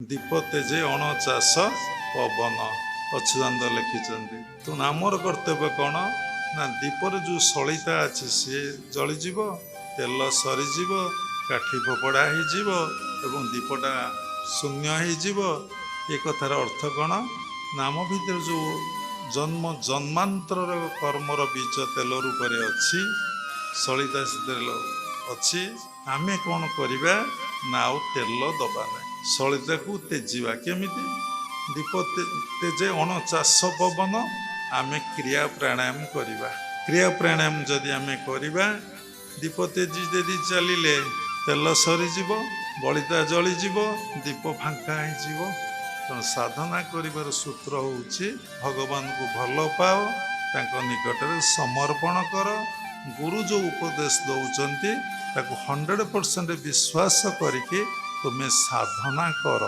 ଦୀପ ତେଜେ ଅଣଚାଷ ପବନ ଅଚ୍ୟୁତାନନ୍ଦ ଲେଖିଛନ୍ତି। ତେଣୁ ଆମର କର୍ତ୍ତବ୍ୟ କ'ଣ ନା ଦୀପରେ ଯେଉଁ ସଳିତା ଅଛି ସିଏ ଜଳିଯିବ, ତେଲ ସରିଯିବ, କାଠି ଫୋପଡ଼ା ହେଇଯିବ ଏବଂ ଦୀପଟା ଶୂନ୍ୟ ହେଇଯିବ। ଏ କଥାର ଅର୍ଥ କ'ଣ ନା ଆମ ଭିତରେ ଯେଉଁ ଜନ୍ମାନ୍ତରର କର୍ମର ବୀଜ ତେଲ ରୂପରେ ଅଛି, ସଳିତା ତେଲ ଅଛି, ଆମେ କ'ଣ କରିବା ନା ଆଉ ତେଲ ଦେବା ନାହିଁ, ସଳିତାକୁ ତେଜିବା। କେମିତି? ଦୀପ ତେଜେ ଅଣଚାଷ ପବନ, ଆମେ କ୍ରିୟା ପ୍ରାଣାୟାମ କରିବା। କ୍ରିୟା ପ୍ରାଣାୟାମ ଯଦି ଆମେ କରିବା, ଦୀପ ତେଜି ତେଜି ଚାଲିଲେ ତେଲ ସରିଯିବ, ବଳିତା ଜଳିଯିବ, ଦୀପ ଫାଙ୍କା ହେଇଯିବ। ତେଣୁ ସାଧନା କରିବାର ସୂତ୍ର ହେଉଛି ଭଗବାନଙ୍କୁ ଭଲ ପାଅ, ତାଙ୍କ ନିକଟରେ ସମର୍ପଣ କର। ଗୁରୁ ଯେଉଁ ଉପଦେଶ ଦେଉଛନ୍ତି ତାକୁ 100% ବିଶ୍ୱାସ କରିକି ତୁମେ ସାଧନା କର।